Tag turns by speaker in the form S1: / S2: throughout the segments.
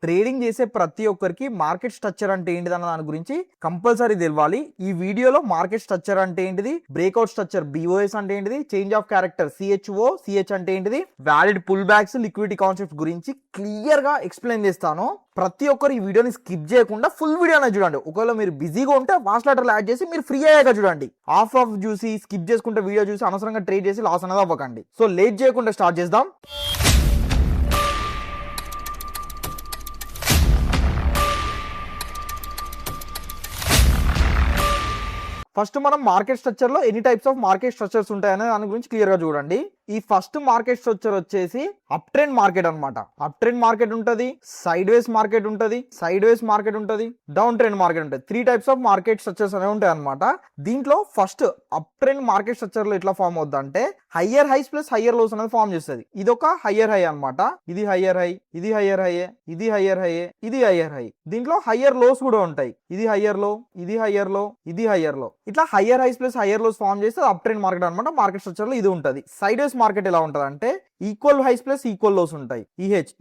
S1: Trading చేసే ప్రతి ఒక్కరికి మార్కెట్ స్ట్రక్చర్ అంటే ఏంటిది అన్న దాని గురించి కంపల్సరీ తెలియాలి. ఈ వీడియోలో మార్కెట్ స్ట్రక్చర్ అంటే ఏంటిది, బ్రేక్అవుట్ స్ట్రక్చర్ BOS అంటే ఏంటిది, చేంజ్ ఆఫ్ క్యారెక్టర్ CH అంటే ఏంటిది, valid pull backs, liquidity concept గురించి క్లియర్ గా ఎక్స్ప్లెయిన్ చేస్తాను. ప్రతి ఒక్కరు ఈ వీడియోని స్కిప్ చేయకుండా ఫుల్ వీడియో అనేది చూడండి. ఒకవేళ మీరు బిజీగా ఉంటే వాచ్ లెటర్లు యాడ్ చేసి మీరు ఫ్రీ అయ్యాక చూడండి. ఆఫ్ చూసి స్కిప్ చేసుకుంటే వీడియో చూసి అనవసరంగా ట్రేడ్ చేసి లాస్ అనేది అవ్వకండి. సో లేట్ చేయకుండా స్టార్ట్ చేద్దాం. ఫస్ట్ మనం మార్కెట్ స్ట్రక్చర్ లో ఎన్ని టైప్స్ ఆఫ్ మార్కెట్ స్ట్రక్చర్స్ ఉంటాయనే దాని గురించి క్లియర్ గా చూడండి. ఈ ఫస్ట్ మార్కెట్ స్ట్రక్చర్ వచ్చేసి అప్ ట్రెండ్ మార్కెట్ అన్నమాట. అప్ ట్రెండ్ మార్కెట్ ఉంటది, సైడ్ వేస్ మార్కెట్ ఉంటది, డౌన్ ట్రెండ్ మార్కెట్ ఉంటది. 3 టైప్స్ ఆఫ్ మార్కెట్ స్ట్రక్చర్స్ అనేవి ఉంటాయి అనమాట. దీంట్లో first up trend market structure లో ఎట్లా ఫామ్ అవుద్ది అంటే higher highs plus higher lows అనేది ఫామ్ చేస్తుంది. ఇది ఒక హయ్యర్ హై అనమాట. ఇది హయ్యర్ హై, ఇది హయ్యర్ హై, ఇది హయ్యర్ హై, ఇది హయ్యర్ హై. దీంట్లో హయ్యర్ లోస్ కూడా ఉంటాయి. ఇది హయ్యర్ లో, ఇది హయ్యర్ లో, ఇది హయ్యర్ లో. ఇట్లా higher highs plus higher lows form చేస్తే అప్ ట్రెండ్ మార్కెట్ అనమాట. మార్కెట్ స్ట్రక్చర్ లో ఇది ఉంటుంది. సైడ్ వేస్ మార్కెట్ ఎలా ఉంటుంది అంటే equal highs plus equal lows ఉంటాయి.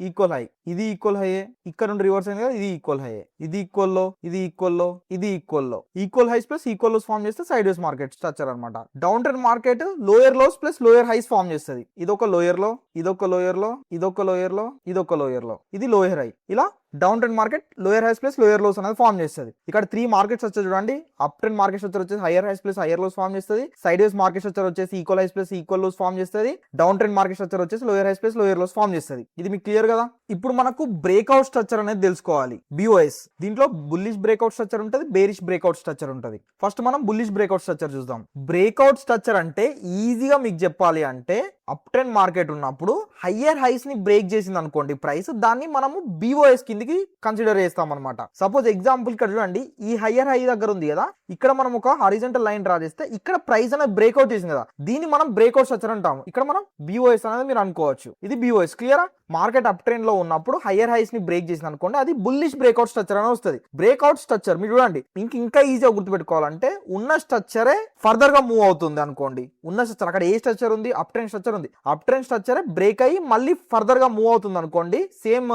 S1: ఈక్వల్ హై, ఇది ఈక్వల్ హై, ఇక్కడ నుండి రివర్స్ అయింది కదా, ఇది ఈక్వల్ హై, ఇది ఈక్వల్ లో, ఇది ఈక్వల్ లో, ఇది equal low. Equal highs plus equal lows form చేస్తే సైడ్ వేస్ మార్కెట్ స్ట్రక్చర్ అనమాట. Down trend market lower lows plus lower highs form చేస్తుంది. ఇదొక లోయర్ లో, ఇదొక లోయర్ లో, ఇదొక లోయర్ లో, ఇదొక లోయర్ లో, ఇది లోయర్ హై. ఇలా down trend market lower highs plus lower lows అనేది ఫామ్ చేస్తుంది. ఇక్కడ 3 మార్కెట్స్ వచ్చేసి చూడండి. అప్ ట్రెండ్ మార్కెట్ స్ట్రక్చర్ వచ్చేసి higher highs plus higher lows form చేస్తుంది. సైడ్ వేస్ మార్కెట్ స్ట్రక్చర్ వచ్చేసి equal highs plus equal lows form చేస్తుంది. డౌన్ ట్రెండ్ మార్కెట్ స్ట్రక్చర్ వచ్చేసి lower highs plus lower lows form చేస్తుంది. ఇది మీకు క్లియర్ కదా. ఇప్పుడు మనకు బ్రేక్అవుట్ స్ట్రక్చర్ అనేది తెలుసుకోవాలి. BOS దీంట్లో బుల్లిష్ బ్రేక్అవుట్ స్ట్రక్చర్ ఉంటుంది, బేరిష్ బ్రేక్అవుట్ స్ట్రక్చర్ ఉంటుంది. ఫస్ట్ మనం బుల్లిష్ బ్రేక్అవుట్ స్ట్రక్చర్ చూద్దాం. బ్రేక్అవుట్ స్ట్రక్చర్ అంటే ఈజీగా మీకు చెప్పాలి అంటే అప్ ట్రెండ్ మార్కెట్ ఉన్నప్పుడు హయ్యర్ హైస్ ని బ్రేక్ చేసింది అనుకోండి ప్రైస్, దాన్ని మనము BOS కిందికి కన్సిడర్ చేస్తాం అనమాట. సపోజ్ ఎగ్జాంపుల్ ఇక్కడ చూడండి, ఈ హయ్యర్ హై దగ్గర ఉంది కదా, ఇక్కడ మనం ఒక హారిజంటల్ లైన్ డ్రా చేస్తే ఇక్కడ ప్రైస్ అనేది బ్రేక్అవుట్ చేసింది కదా, దీన్ని మనం బ్రేక్అవుట్ స్ట్రక్చర్ అంటాము. ఇక్కడ మనం BOS అనేది మీరు అనుకోవచ్చు. ఇది BOS. క్లియరా? మార్కెట్ అప్ ట్రెండ్ లో ఉన్నప్పుడు హయ్యర్ హైస్ ని బ్రేక్ చేసింది అనుకోండి, అది బుల్లిష్ బ్రేక్అవుట్ స్ట్రక్చర్ అని వస్తుంది. బ్రేక్అవుట్ స్ట్రక్చర్ మీరు చూడండి, ఇంకా ఈజీగా గుర్తుపెట్టుకోవాలంటే ఉన్న స్ట్రక్చరే ఫర్దర్ గా మూవ్ అవుతుంది అనుకోండి. ఉన్న స్ట్రక్చర్ అక్కడ ఏ స్ట్రక్చర్ ఉంది, అప్ ట్రెండ్ స్ట్రక్చర్ ఉంది. అప్ ట్రెండ్ స్ట్రక్చర్ బ్రేక్ అయ్యి మళ్ళీ ఫర్దర్ గా మూవ్ అవుతుంది అనుకోండి, సేమ్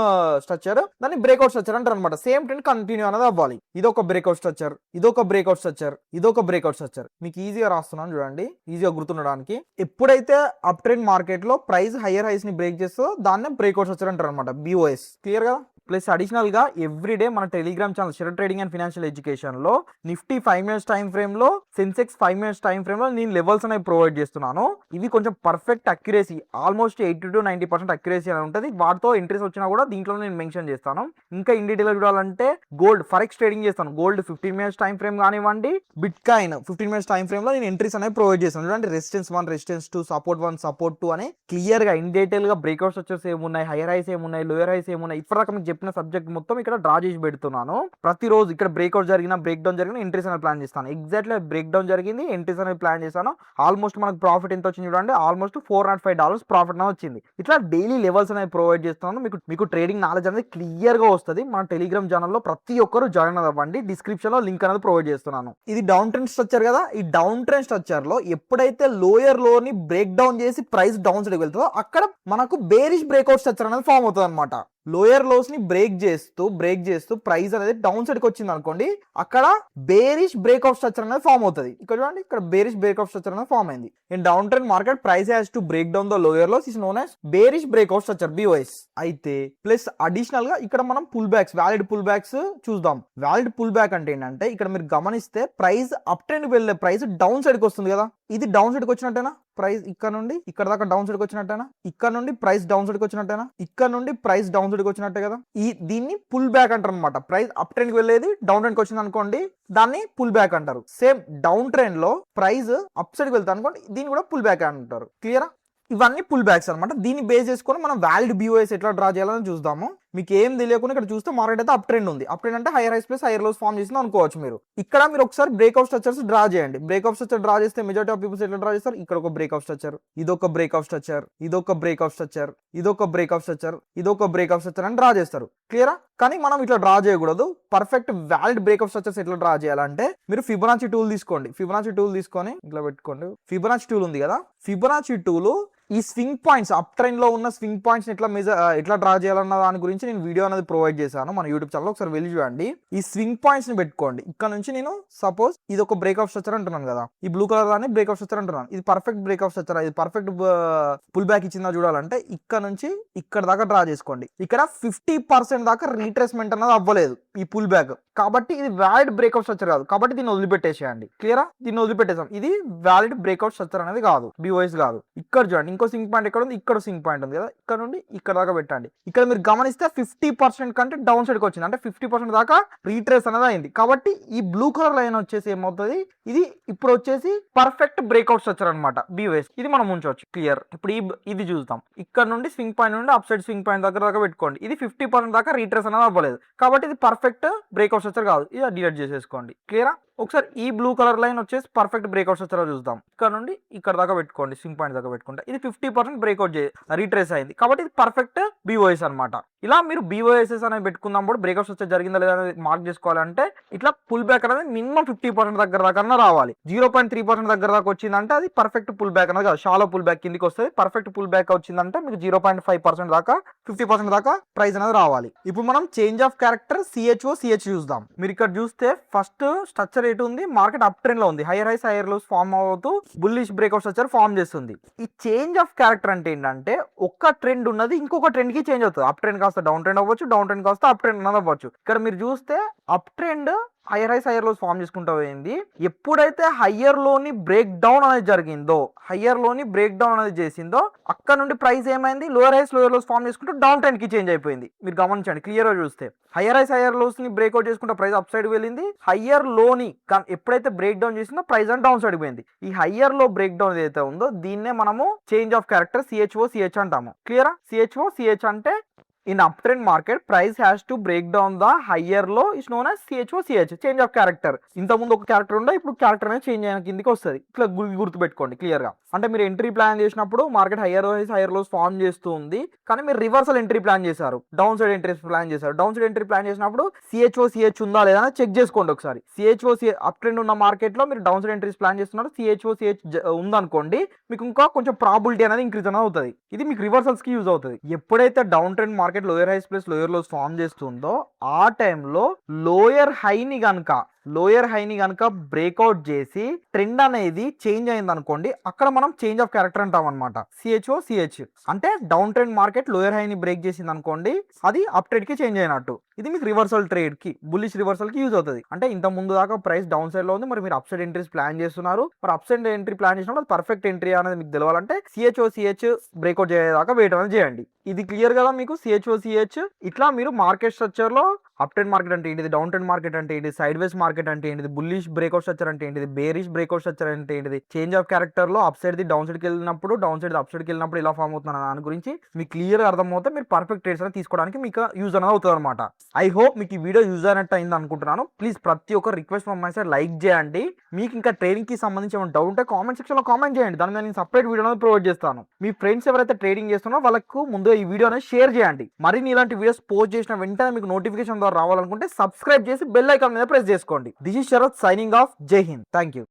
S1: స్ట్రక్చర్, దాన్ని బ్రేక్అవుట్ స్ట్రక్చర్ అంటారు అనమాట. సేమ్ ట్రెండ్ కంటిన్యూ అనేది అవ్వాలి. ఇదొక బ్రేక్అవుట్ స్ట్రక్చర్, ఇదొక బ్రేక్అవుట్ స్ట్రక్చర్, ఇదొక బ్రేక్అవుట్ స్ట్రక్చర్. మీకు ఈజీగా రాస్తున్నాను చూడండి, ఈజీగా గుర్తుండడానికి. ఎప్పుడైతే అప్ ట్రెండ్ మార్కెట్ లో ప్రైస్ హయ్యర్ హైస్ ని బ్రేక్ చేస్తుందో దాన్ని బ్రేక్అవుట్ స్ట్రక్చర్ అంటారు అనమాట. BOS. క్లియర్ గా? ప్లస్ అడిషనల్ గా ఎవ్రీడే మన Telegram channel share trading and financial education లో నిఫ్టీ 5 మినిట్స్ టైం ఫ్రేమ్ లో, సెన్సెక్స్ 5 మినిట్స్ టైం ఫ్రేమ్ లో నేను లెవెల్స్ అనేవి ప్రొవైడ్ చేస్తున్నాను. ఇవి కొంచెం perfect accuracy, almost 80 to 90% accuracy అని ఉంటుంది. వాటితో ఎంట్రీస్ వచ్చినా కూడా దీంట్లో నేను మెన్షన్ చేస్తాను. ఇంకా ఇన్ డీటెయిల్ చూడాలంటే గోల్డ్ ఫరెక్స్ ట్రేడింగ్ చేస్తాను. గోల్డ్ 15 మినిట్స్ టైం ఫ్రేమ్ కానివ్వండి, bit coin 15 minutes time frame లో నేను ఎంట్రీస్ అనేవి ప్రొవైడ్ చేస్తాను. చూడండి, రెసిస్టెన్స్ 1, రెసిస్టెన్స్ 2, సపోర్ట్ 1, సపోర్ట్ 2 అని క్లియర్ గా ఇన్ డీటెయిల్ గా బ్రేక్అవుట్ స్ట్రక్చర్స్ ఏమున్నాయి, హైయర్ హైస్ ఏమున్నాయి, లోయర్ హైస్ ఏమున్నాయి, ఇప్పటిదాకా మీకు చెప్పిన సబ్జెక్ట్ మొత్తం ఇక్కడ డ్రా చేసి పెడుతున్నాను. ప్రతిరోజు ఇక్కడ బ్రేక్అవుట్ జరిగిన, బ్రేక్ డౌన్ జరిగిన ఎంట్రీస్ అనేది ప్లాన్ చేస్తాను. ఎగ్జాక్ట్లీ బ్రేక్ డౌన్ జరిగింది, ఎంట్రీస్ అనేది ప్లాన్ చేస్తాను. ఆల్మోస్ట్ మనకు ప్రాఫిట్ ఎంత వచ్చింది చూడండి, ఆల్మోస్ట్ $405 ప్రాఫిట్ అనేది వచ్చింది. ఇట్లా డైలీ లెవెల్స్ అనేది ప్రొవైడ్ చేస్తున్నాను. మీకు ట్రేడింగ్ నాలెడ్జ్ అనేది క్లియర్ గా వస్తుంది. మన టెలిగ్రామ్ ఛానల్లో ప్రతి ఒక్కరు జాయిన్ అవ్వండి. డిస్క్రిప్షన్ లో లింక్ అనేది ప్రొవైడ్ చేస్తున్నాను. ఇది డౌన్ ట్రెండ్ స్ట్రక్చర్ కదా. ఈ డౌన్ ట్రెండ్ స్ట్రక్చర్ లో ఎప్పుడైతే లోయర్ లోని బ్రేక్ డౌన్ చేసి ప్రైస్ డౌన్ సైడ్ వెళ్తుందో అక్కడ మనకు బేరిష్ బ్రేక్అవుట్ స్ట్రక్చర్ అనేది ఫామ్ అవుతుంది అనమాట. లోయర్ లోస్ ని బ్రేక్ చేస్తూ ప్రైస్ అనేది డౌన్ సైడ్ కి వచ్చింది అనుకోండి, అక్కడ బేరిష్ బ్రేక్అవుట్ స్ట్రక్చర్ అనేది ఫామ్ అవుతుంది. ఇక్కడ చూడండి, ఇక్కడ బేరిష్ బ్రేక్అవుట్ స్ట్రక్చర్ అనేది ఫామ్ అయింది. In down trend market price has to break down the lower lows is known as bearish breakout structure, BOS. అయితే ప్లస్ అడిషనల్ గా ఇక్కడ మనం pull backs, valid pull backs చూద్దాం. వ్యాలిడ్ పుల్ బ్యాక్ అంటే ఏంటంటే, ఇక్కడ మీరు గమనిస్తే ప్రైస్ అప్ ట్రెండ్ వెళ్ళే ప్రైస్ డౌన్ సైడ్ కి వస్తుంది కదా, ఇది డౌన్ సైడ్ కి వచ్చినట్టేనా? ప్రైస్ ఇక్కడ నుండి ఇక్కడ దాకా డౌన్ సైడ్ కి వచ్చినట్టేనా? ఇక్కడ నుండి ప్రైస్ డౌన్ సైడ్ కి వచ్చినట్టేనా? ఇక్కడ నుండి ప్రైస్ డౌన్ సైడ్ కి వచ్చినట్టే కదా. దీన్ని పుల్ బ్యాక్ అంటారు అనమాట. ప్రైస్ అప్ ట్రెండ్ కి వెళ్ళేది డౌన్ ట్రెండ్ కి వచ్చింది అనుకోండి, దాన్ని పుల్ బ్యాక్ అంటారు. సేమ్ డౌన్ ట్రెండ్ లో ప్రైస్ అప్ సైడ్ కి వెళ్తా అనుకోండి, దీన్ని కూడా పుల్ బ్యాక్ అంటారు. క్లియరా? ఇవన్నీ పుల్ బ్యాక్స్ అనమాట. దీన్ని బేస్ చేసుకొని మనం వ్యాలిడ్ BOS ఎట్లా డ్రా చేయాలని చూద్దాము. మీకు ఏం తెలియకుండా ఇక్కడ చూస్తే మార్కెట్ అయితే అప్ ట్రెండ్ ఉంది. అప్ ట్రెండ్ అంటే higher highs plus higher lows form చేసింది అనుకోవచ్చు మీరు. ఇక్కడ మీరు ఒకసారి బ్రేక్అవుట్ స్ట్రక్చర్స్ డ్రా చేయండి. బ్రేక్అవుట్ స్ట్రక్చర్ డ్రా చేస్తే మెజారిటీ ఆఫ్ పీపుల్స్ ఎట్లా డ్రా చేస్తారు? ఇక్కడ ఒక బ్రేక్అవుట్ స్ట్రక్చర్, ఇదొక బ్రేక్అవుట్ స్ట్రక్చర్, ఇదొక బ్రేక్అవుట్ స్ట్రక్చర్, ఇదొక బ్రేక్అవుట్ స్ట్రక్చర్, ఇదొక బ్రేక్అవుట్ స్ట్రక్చర్ అని డ్రా చేస్తారు. క్లియరా? కానీ మనం ఇట్లా డ్రా చేయకూడదు. పర్ఫెక్ట్ వ్యాలిడ్ బ్రేక్అవుట్ స్ట్రక్చర్స్ ఎట్లా డ్రా చేయాలంటే, మీరు ఫిబొనాచి టూల్ తీసుకోండి. ఫిబొనాచి టూల్ తీసుకొని ఇట్లా పెట్టుకోండి. ఫిబొనాచి టూల్ ఉంది కదా, ఫిబొనాచి టూల్ ఈ స్వింగ్ పాయింట్స్ అప్ ట్రెండ్ లో ఉన్న స్వింగ్ పాయింట్స్ ఎట్లా డ్రా చేయాలన్న దాని గురించి నేను వీడియో అనేది ప్రొవైడ్ చేశాను మన యూట్యూబ్ ఛానల్, ఒకసారి వెళ్ళి చూడండి. ఈ స్వింగ్ పాయింట్స్ ని పెట్టుకోండి. ఇక్కడ నుంచి నేను సపోజ్ ఇది ఒక బ్రేక్అప్ స్ట్రక్చర్ అంటున్నాను కదా, ఈ బ్లూ కలర్ దాన్ని బ్రేక్అప్ స్ట్రక్చర్ అంటున్నాను. ఇది పర్ఫెక్ట్ బ్రేక్అప్ స్ట్రక్చర్, ఇది పర్ఫెక్ట్ పుల్ బ్యాక్ ఇచ్చిందా చూడాలంటే ఇక్కడ నుంచి ఇక్కడ దాకా డ్రా చేసుకోండి. ఇక్కడ 50% దాకా రీట్రేస్మెంట్ అనేది అవ్వలేదు ఈ పుల్ బ్యాక్, కాబట్టి ఇది వ్యాలిడ్ బ్రేక్అప్ స్ట్రక్చర్ కాదు. కాబట్టి దీన్ని వదిలిపెట్టేసేయండి. క్లియరా? దీన్ని వదిలిపెట్టేసాం. ఇది వ్యాలిడ్ బ్రేక్అవుట్ స్ట్రక్చర్ అనేది కాదు, BOS కాదు. ఇక్కడ చూడండి ఇంకో సింక్ పాయింట్ ఎక్కడ ఉంది, ఇక్కడ సింక్ పాయింట్ ఉంది కదా, ఇక్కడ నుండి ఇక్కడ దాకా పెట్టండి. ఇక్కడ మీరు గమనిస్తే 50% కంటే డౌన్ సైడ్కి వచ్చింది, అంటే 50% దాకా రీట్రేస్ అనేది అయింది. కాబట్టి ఈ బ్లూ కలర్ లైన్ వచ్చేసి ఏమవుతుంది, ఇది ఇప్పుడు వచ్చేసి పర్ఫెక్ట్ బ్రేక్అవుట్ స్ట్రక్చర్ అనమాట BOS. ఇది మనం ఉంచవచ్చు. క్లియర్? ఇప్పుడు ఇది చూద్దాం. ఇక్కడ నుండి స్వింగ్ పాయింట్ నుండి అప్ సైడ్ స్వింగ్ పాయింట్ దగ్గర దాకా పెట్టుకోండి. ఇది 50% దాకా రీట్రేస్ అనేది అవ్వలేదు, కాబట్టి ఇది పర్ఫెక్ట్ బ్రేక్అవుట్ స్ట్రక్చర్ కాదు. ఇది డిలీట్ చేసేసుకోండి. క్లియరా? ఒకసారి ఈ బ్లూ కలర్ లైన్ వచ్చేసి పర్ఫెక్ట్ బ్రేక్అవుట్ స్ట్రక్చర్ చూద్దాం. ఇక్కడ నుండి ఇక్కడ దాకా పెట్టుకోండి, స్వింగ్ పాయింట్ దాకా పెట్టుకుంటే ఇది 50% బ్రేక్అవుట్ రీట్రేస్ అయింది, కాబట్టి ఇది పర్ఫెక్ట్ BOS అనమాట. ఇలా మీరు BOSS అనేది పెట్టుకున్నప్పుడు బ్రేక్అవుట్ స్ట్రక్చర్ జరిగిందా లేదా అనేది మార్క్ చేసుకోవాలంటే ఇట్లా పుల్ బ్యాక్ అనేది మినిమం 50% దగ్గర దాకా రావాలి. 0.3% దగ్గర దాకా వచ్చిందంటే అది పర్ఫెక్ట్ పుల్ బ్యాక్ అనేది కాదు, షాలో పుల్ బ్యాక్ కిందికి వస్తుంది. పర్ఫెక్ట్ పుల్ బ్యాక్ వచ్చిందంటే మీకు 0.5% దాకా 50% దాకా ప్రైస్ అనేది రావాలి. ఇప్పుడు మనం చేంజ్ ఆఫ్ క్యారెక్టర్ CH చూద్దాం. మీరు ఇక్కడ చూస్తే ఫస్ట్ స్ట్రక్చర్ ఎటు ఉంది, మార్కెట్ అప్ ట్రెండ్ లో ఉంది. Higher highs higher lows form అవుతూ బుల్లిష్ బ్రేక్అవుట్ స్ట్రక్చర్ ఫార్మ్ చేస్తుంది. ఈ చేంజ్ ఆఫ్ క్యారెక్టర్ అంటే ఏంటంటే ఒక్క ట్రెండ్ ఉన్నది ఇంకొక ట్రెండ్ కి చేంజ్ అవుతుంది. అప్ ట్రెండ్ కాస్త డౌన్ ట్రెండ్ అవ్వచ్చు, డౌన్ ట్రెండ్ కాస్త అప్ ట్రెండ్ అనేది అవ్వచ్చు. ఇక్కడ మీరు చూస్తే up trend higher highs higher lows form చేసుకుంటూ పోయింది. ఎప్పుడైతే హయ్యర్ లోని బ్రేక్ డౌన్ అనేది జరిగిందో, హయ్యర్ లోని బ్రేక్ డౌన్ అనేది చేసిందో, అక్కడ నుండి ప్రైస్ ఏమైంది, lower highs lower lows form చేసుకుంటూ డౌన్ ట్రెండ్ కి చేంజ్ అయిపోయింది. మీరు గమనించండి క్లియర్ గా చూస్తే హయ్యర్ హైస్ హయ్యర్ లోస్ ని బ్రేక్అవుట్ చేసుకుంటే ప్రైస్ అప్ సైడ్ వెళ్ళింది. హయ్యర్ లోని ఎప్పుడైతే బ్రేక్ డౌన్ చేసిందో ప్రైస్ అని డౌన్ సైడ్ పోయింది. ఈ హయ్యర్ లో బ్రేక్ డౌన్ ఏదైతే ఉందో దీన్నే మనము చేంజ్ ఆఫ్ క్యారెక్టర్ CH అంటాము. క్లియరా? CH అంటే in uptrend market price has to break down the higher low is known as CH change of character. ఇంత ముందు ఒక క్యారెక్టర్ ఉండే, ఇప్పుడు క్యారెక్టర్ అనేది చేంజ్ అయిన కిందికి వస్తుంది. ఇట్లా గుర్తు పెట్టుకోండి క్లియర్ గా. అంటే మీరు ఎంట్రీ ప్లాన్ చేసినప్పుడు మార్కెట్ హైయర్ లోస్ ఫార్మ్ చేస్తూ ఉంది, కానీ మీరు రివర్సల్ ఎంట్రీ ప్లాన్ చేశారు, డౌన్ సైడ్ ఎంట్రీ ప్లాన్ చేశారు. డౌన్ సైడ్ ఎంట్రీ ప్లాన్ చేసినప్పుడు CH ఉందా లేదా చెక్ చేసుకోండి ఒకసారి. అప్ ట్రెండ్ ఉన్న మార్కెట్ లో మీరు డౌన్ సైడ్ ఎంట్రీస్ ప్లాన్ చేస్తున్నారు, CH ఉందనుకోండి, మీకు ఇంకా కొంచెం ప్రాబిలిటీ అనేది ఇంక్రీజ్ అనేది అవుతుంది. ఇది మీకు రివర్సల్స్ కి యూజ్ అవుతుంది. ఎప్పుడైతే down trend market lower highs plus lower lows form చేస్తుందో ఆ టైంలో లోయర్ హైని గనక బ్రేక్అవుట్ చేసి ట్రెండ్ అనేది చేంజ్ అయింది అనుకోండి, అక్కడ మనం చేంజ్ ఆఫ్ క్యారెక్టర్ అంటాం అనమాట. CH అంటే డౌన్ ట్రెండ్ మార్కెట్ లోయర్ హైని బ్రేక్ చేసింది అనుకోండి, అది అప్ ట్రెండ్ కి చేంజ్ అయినట్టు. ఇది మీకు రివర్సల్ ట్రేడ్ కి, బుల్లిష్ రివర్సల్ కి యూజ్ అవుతుంది. అంటే ఇంత ముందు దాకా ప్రైస్ డౌన్ సైడ్ లో ఉంది, మరి మీరు అప్ సైడ్ ఎంట్రీస్ ప్లాన్ చేస్తున్నారు. మరి అప్ సైడ్ ఎంట్రీ ప్లాన్ చేసినప్పుడు అది పర్ఫెక్ట్ ఎంట్రీ అనేది మీకు తెలవాలంటే CH బ్రేక్అవుట్ చేయేదాకా వెయిట్ అనేది చేయండి. ఇది క్లియర్ కదా మీకు? CH ఇట్లా మీరు మార్కెట్ స్ట్రక్చర్ లో అప్ ట్రెండ్ మార్కెట్ అంటే ఏంటిది, డౌన్ ట్రెండ్ మార్కెట్ అంటే ఏంటిది, సైడ్ వేస్ మార్కెట్ అంటే ఏంటిది, బుల్లిష్ బ్రేక్అవుట్ స్ట్రక్చర్ అంటే ఏంటిది, బేరిష్ బ్రేక్అవుట్ స్ట్రక్చర్ అంటే ఏంటిది, చేంజ్ ఆఫ్ క్యారెక్టర్ లో up side the down side కి వెళ్ళినప్పుడు, డౌన్ సైడ్ అప్ సైడ్ కి వెళ్ళినప్పుడు ఇలా ఫామ్ అవుతున్న దాని గురించి మీకు క్లియర్ గా అర్థమవుతే మీరు పర్ఫెక్ట్ ట్రేడ్స్ అనేది తీసుకోవడానికి మీకు యూజ్ అనేది అవుతుంది అనమాట. ఐ హోప్ మీకు ఈ వీడియో యూజ్ అయినట్టు అయింది అనుకుంటున్నాను. ప్లీజ్ ప్రతి ఒక్క request from my side like చేయండి. మీకు ఇంకా ట్రేడింగ్ కి సంబంధించి ఏమైనా డౌట్ ఉంటే కామెంట్ సెక్షన్ లో కామెంట్ చేయండి, దాని మీద నేను సపరేట్ వీడియో అనేది ప్రొవైడ్ చేస్తాను. మీ ఫ్రెండ్స్ ఎవరైతే ట్రేడింగ్ చేస్తున్నారో వాళ్ళకు ముందు ఈ వీడియో అనేది షేర్ చేయండి. మరిన్ని ఇలాంటి వీడియోస్ పోస్ట్ చేసిన వెంటనే మీకు నోటిఫికేషన్ ద్వారా రావాలనుకుంటే సబ్స్క్రైబ్ చేసి బెల్ ఐకాన్ మీద ప్రెస్ చేసుకోండి. This is Sharath signing off. Jai Hind. Thank you.